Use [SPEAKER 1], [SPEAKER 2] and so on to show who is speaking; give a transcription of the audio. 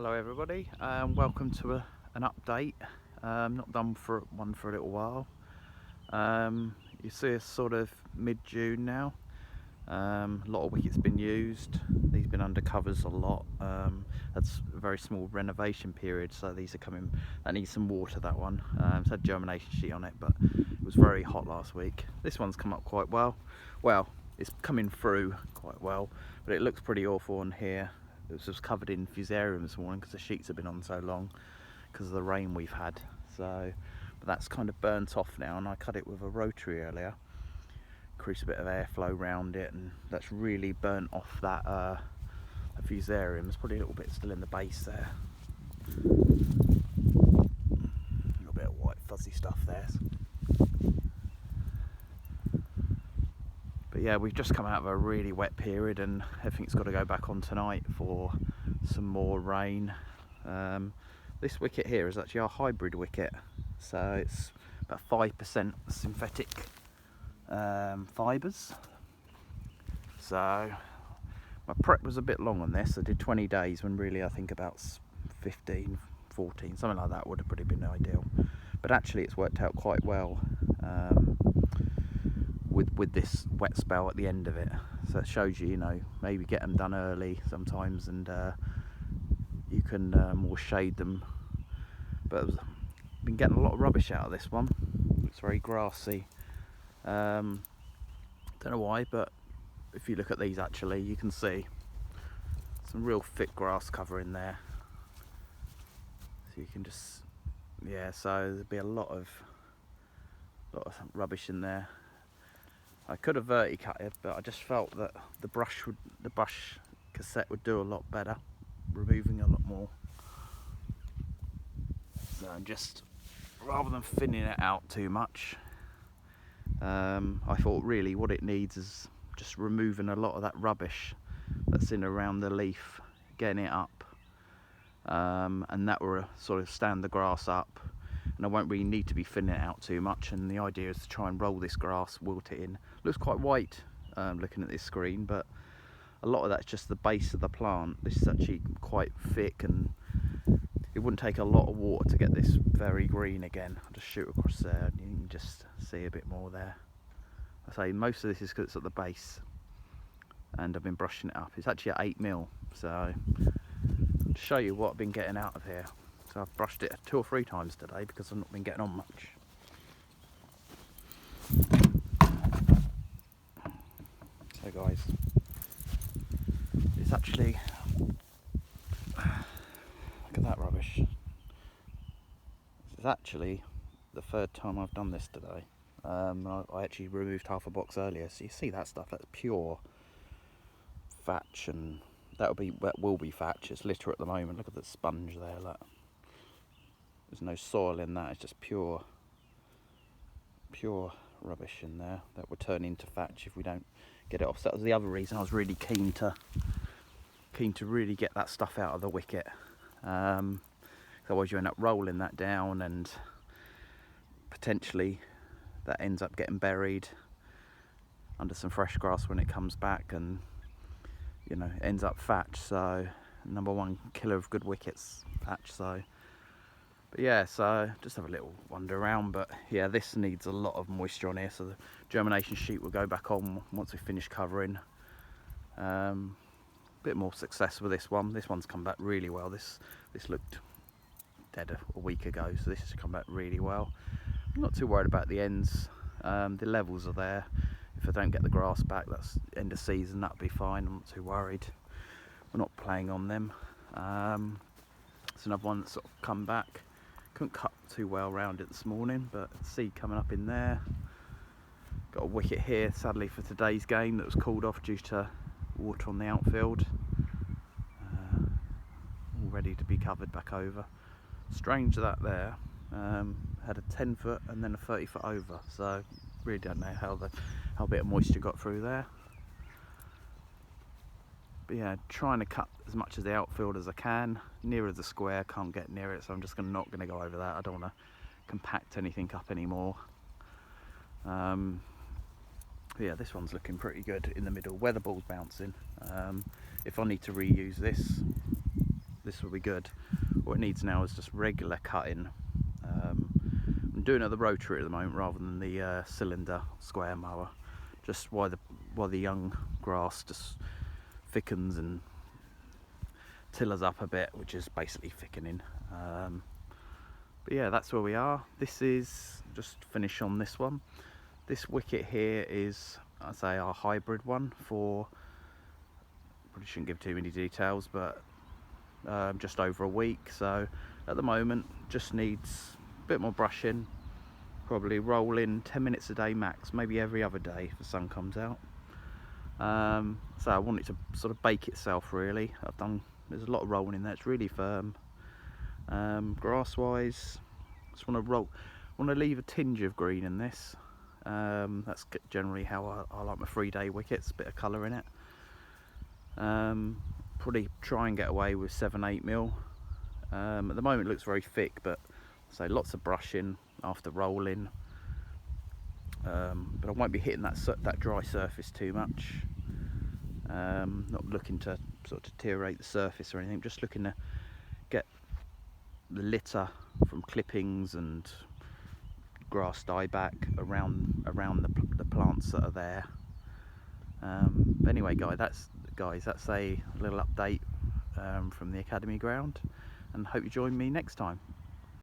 [SPEAKER 1] Hello everybody, welcome to an update. Not done for one for a little while. You see us sort of mid-June now. A lot of wickets been used. These been under covers a lot. That's a very small renovation period, so these are coming. That needs some water, that one. It's had germination sheet on it, but it was very hot last week. This one's come up quite well. Well, it's coming through quite well, but it looks pretty awful on here. It was just covered in fusarium this morning because the sheets have been on so long because of the rain we've had. So, but that's kind of burnt off now, and I cut it with a rotary earlier. Increase a bit of airflow around it, and that's really burnt off that fusarium. There's probably a little bit still in the base there. A little bit of white fuzzy stuff there. But yeah, we've just come out of a really wet period, and everything's got to go back on tonight for some more rain. This wicket here is actually our hybrid wicket, so it's about 5% synthetic fibres. So my prep was a bit long on this. I did 20 days when really I think about 15, 14, something like that would have probably been ideal. But actually it's worked out quite well with this wet spell at the end of it. So it shows you, maybe get them done early sometimes, and you can more shade them. But I've been getting a lot of rubbish out of this one. It's very grassy. Don't know why, but if you look at these, actually you can see some real thick grass cover in there, so you can just, yeah, so there'd be a lot of rubbish in there. I could have verticut it, but I just felt that the brush cassette would do a lot better, removing a lot more. So just, rather than thinning it out too much, I thought really what it needs is just removing a lot of that rubbish that's in around the leaf, getting it up, and that will sort of stand the grass up, and I won't really need to be thinning it out too much. And the idea is to try and roll this grass, wilt it in. Looks quite white looking at this screen, but a lot of that's just the base of the plant. This is actually quite thick, and it wouldn't take a lot of water to get this very green again. I'll just shoot across there and you can just see a bit more there. I say most of this is because it's at the base, and I've been brushing it up. It's actually at 8mm, so to show you what I've been getting out of here. So I've brushed it 2 or 3 times today because I've not been getting on much. So guys, it's actually, look at that rubbish. This is actually the 3rd time I've done this today. I actually removed half a box earlier, so you see that stuff, that's pure thatch, and that will be thatch. It's litter at the moment. Look at the sponge there, look. There's no soil in that, it's just pure rubbish in there that will turn into thatch if we don't get it off. So that was the other reason I was really keen to really get that stuff out of the wicket. Otherwise you end up rolling that down, and potentially that ends up getting buried under some fresh grass when it comes back, and it ends up thatch. So number 1 killer of good wickets, thatch. So but yeah, so just have a little wander around. But yeah, this needs a lot of moisture on here, so the germination sheet will go back on once we finish covering. Bit more success with this one. This one's come back really well. This looked dead a week ago, so this has come back really well. I'm not too worried about the ends. The levels are there. If I don't get the grass back, that's end of season, that'll be fine. I'm not too worried. We're not playing on them. It's another one that's sort of come back. Couldn't cut too well around it this morning, but seed coming up in there. Got a wicket here, sadly, for today's game that was called off due to water on the outfield. All ready to be covered back over. Strange that there had a 10-foot and then a 30-foot over, so really don't know how a bit of moisture got through there. But yeah, trying to cut as much of the outfield as I can. Nearer the square, can't get near it, so I'm just not going to go over that. I don't want to compact anything up anymore. Yeah, this one's looking pretty good in the middle where the ball's bouncing. If I need to reuse this this will be good. What it needs now is just regular cutting. I'm doing it at the rotary at the moment rather than the cylinder square mower, just while the young grass just thickens and tillers up a bit, which is basically thickening. But yeah, that's where we are. This is just finish on this one. This wicket here is, I'd say, our hybrid one for, probably shouldn't give too many details, but just over a week. So at the moment just needs a bit more brushing, probably rolling 10 minutes a day max, maybe every other day if the sun comes out. So I want it to sort of bake itself really. There's a lot of rolling in there, it's really firm. Grass wise, just want to leave a tinge of green in this. That's generally how I like my 3-day wickets, a bit of colour in it. Probably try and get away with 7-8 mil. At the moment it looks very thick, but so lots of brushing after rolling. But I won't be hitting that dry surface too much. Not looking to sort of deteriorate the surface or anything, just looking to get the litter from clippings and grass dieback around the plants that are there. But anyway, that's a little update from the Academy ground, and hope you join me next time.